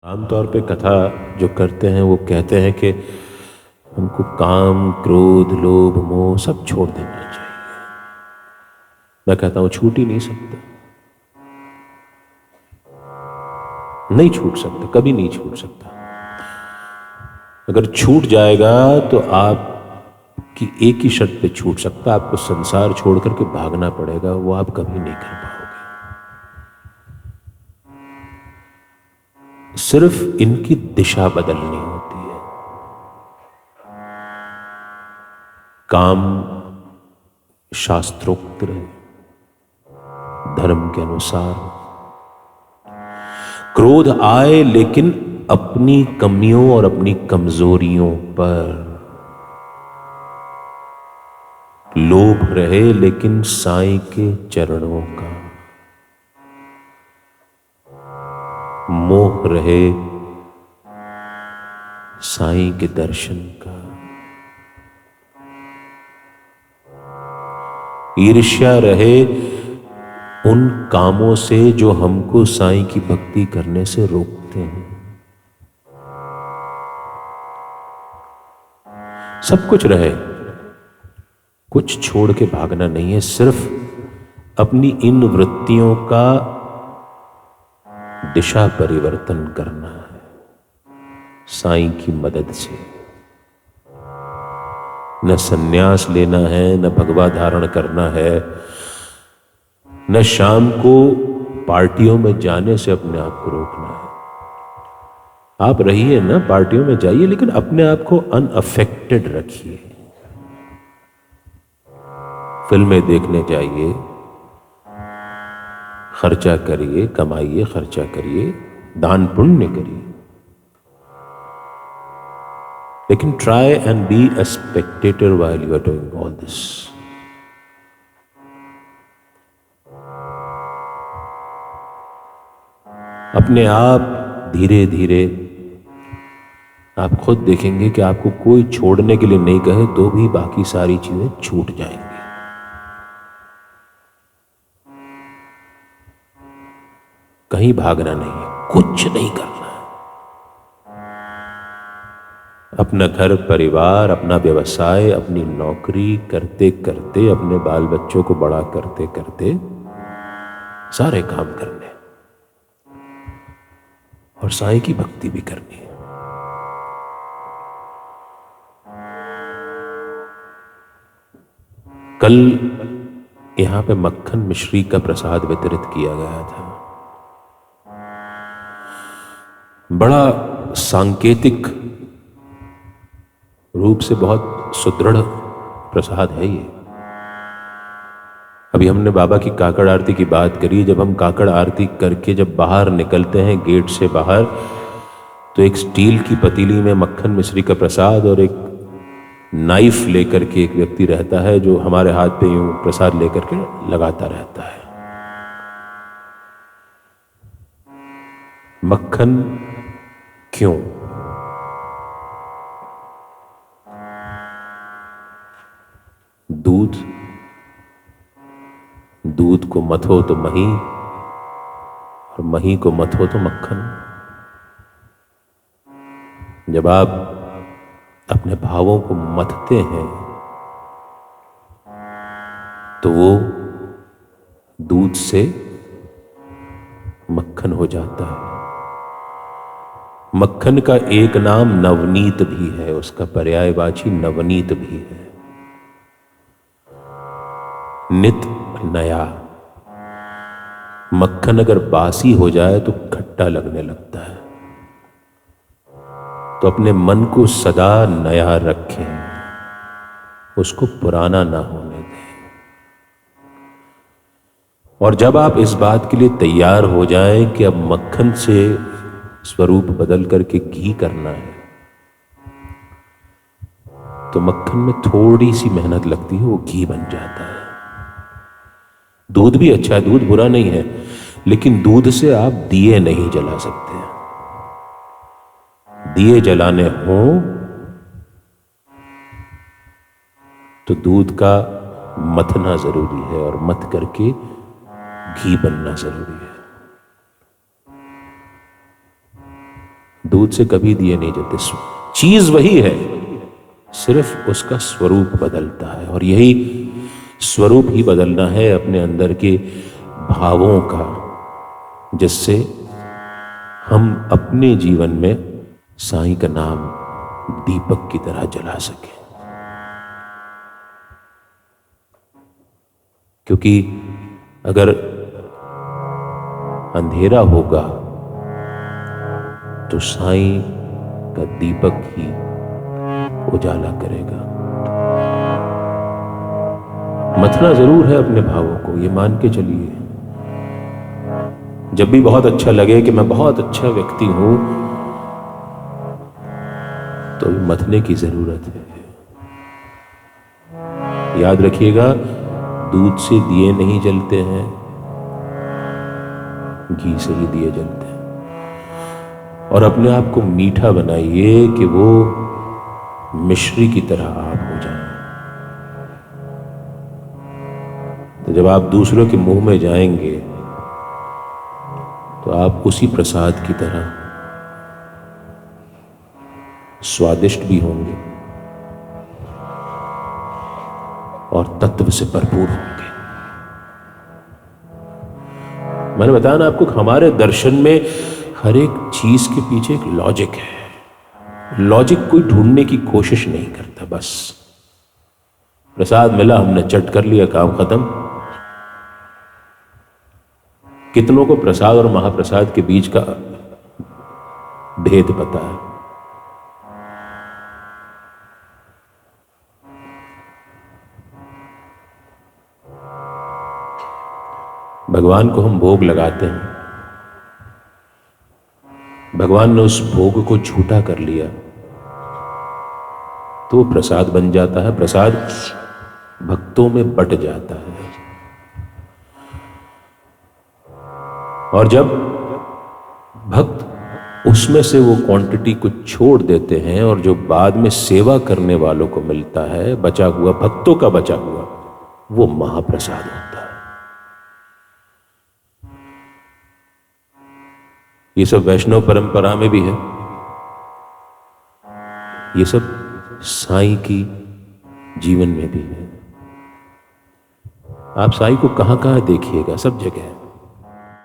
आमतौर पे कथा जो करते हैं वो कहते हैं कि हमको काम, क्रोध, लोभ, मोह सब छोड़ देना चाहिए। मैं कहता हूं छूट ही नहीं सकता, नहीं छूट सकता, कभी नहीं छूट सकता। अगर छूट जाएगा तो आपकी एक ही शर्त पे छूट सकता, आपको संसार छोड़ करके भागना पड़ेगा, वो आप कभी नहीं कर पाओगे। सिर्फ इनकी दिशा बदलनी होती है। काम शास्त्रोक्त रहे, धर्म के अनुसार। क्रोध आए लेकिन अपनी कमियों और अपनी कमजोरियों पर। लोभ रहे लेकिन साईं के चरणों का। मोह रहे साईं के दर्शन का। ईर्ष्या रहे उन कामों से जो हमको साईं की भक्ति करने से रोकते हैं। सब कुछ रहे, कुछ छोड़ के भागना नहीं है, सिर्फ अपनी इन वृत्तियों का दिशा परिवर्तन करना है साईं की मदद से। न सन्यास लेना है, न भगवा धारण करना है, न शाम को पार्टियों में जाने से अपने आप को रोकना है। आप रहिए ना, पार्टियों में जाइए, लेकिन अपने आप को अनअफेक्टेड रखिए। फिल्में देखने जाइए, खर्चा करिए, कमाइए, खर्चा करिए, दान पुण्य करिए, लेकिन try and be a spectator while you are doing all this. अपने आप धीरे धीरे आप खुद देखेंगे कि आपको कोई छोड़ने के लिए नहीं कहे तो भी बाकी सारी चीजें छूट जाएंगी। कहीं भागना नहीं है, कुछ नहीं करना है। अपना घर परिवार, अपना व्यवसाय, अपनी नौकरी करते करते, अपने बाल बच्चों को बड़ा करते करते सारे काम करने और साईं की भक्ति भी करनी है। कल यहां पे मक्खन मिश्री का प्रसाद वितरित किया गया था। बड़ा सांकेतिक रूप से बहुत सुदृढ़ प्रसाद है ये। अभी हमने बाबा की काकड़ आरती की बात करी। जब हम काकड़ आरती करके जब बाहर निकलते हैं गेट से बाहर, तो एक स्टील की पतीली में मक्खन मिश्री का प्रसाद और एक नाइफ लेकर के एक व्यक्ति रहता है जो हमारे हाथ पे यूं प्रसाद लेकर के लगाता रहता है। मक्खन क्यों? दूध, दूध को मथो तो मही और मही को मथो तो मक्खन। जब आप अपने भावों को मथते हैं तो वो दूध से मक्खन हो जाता है। मक्खन का एक नाम नवनीत भी है, उसका पर्यायवाची नवनीत भी है। नित, नया। मक्खन अगर बासी हो जाए तो खट्टा लगने लगता है। तो अपने मन को सदा नया रखें, उसको पुराना ना होने दें। और जब आप इस बात के लिए तैयार हो जाएं कि अब मक्खन से स्वरूप बदल करके घी करना है, तो मक्खन में थोड़ी सी मेहनत लगती है, वो घी बन जाता है। दूध भी अच्छा है, दूध बुरा नहीं है, लेकिन दूध से आप दिए नहीं जला सकते। दिए जलाने हों तो दूध का मथना जरूरी है और मथ करके घी बनना जरूरी है। दूध से कभी दिए नहीं जलते। चीज वही है, सिर्फ उसका स्वरूप बदलता है। और यही स्वरूप ही बदलना है अपने अंदर के भावों का, जिससे हम अपने जीवन में साईं का नाम दीपक की तरह जला सकें। क्योंकि अगर अंधेरा होगा तो साईं का दीपक ही उजाला करेगा। मथना जरूर है अपने भावों को, ये मान के चलिए। जब भी बहुत अच्छा लगे कि मैं बहुत अच्छा व्यक्ति हूं, तो मथने की जरूरत है। याद रखिएगा, दूध से दिए नहीं जलते हैं, घी से ही दिए जलते हैं। और अपने आप को मीठा बनाइए कि वो मिश्री की तरह आप हो जाए। तो जब आप दूसरों के मुंह में जाएंगे तो आप उसी प्रसाद की तरह स्वादिष्ट भी होंगे और तत्व से भरपूर होंगे। मैंने बताया ना आपको, हमारे दर्शन में हर एक चीज के पीछे एक लॉजिक है। लॉजिक कोई ढूंढने की कोशिश नहीं करता, बस प्रसाद मिला, हमने चट कर लिया, काम खत्म। कितनों को प्रसाद और महाप्रसाद के बीच का भेद पता है? भगवान को हम भोग लगाते हैं, भगवान ने उस भोग को झूठा कर लिया तो वो प्रसाद बन जाता है, प्रसाद भक्तों में बट जाता है। और जब भक्त उसमें से वो क्वांटिटी को छोड़ देते हैं और जो बाद में सेवा करने वालों को मिलता है, बचा हुआ, भक्तों का बचा हुआ, वो महाप्रसाद होता है। ये सब वैष्णव परंपरा में भी है, ये सब साईं की जीवन में भी है। आप साईं को कहां कहां देखिएगा, सब जगह है।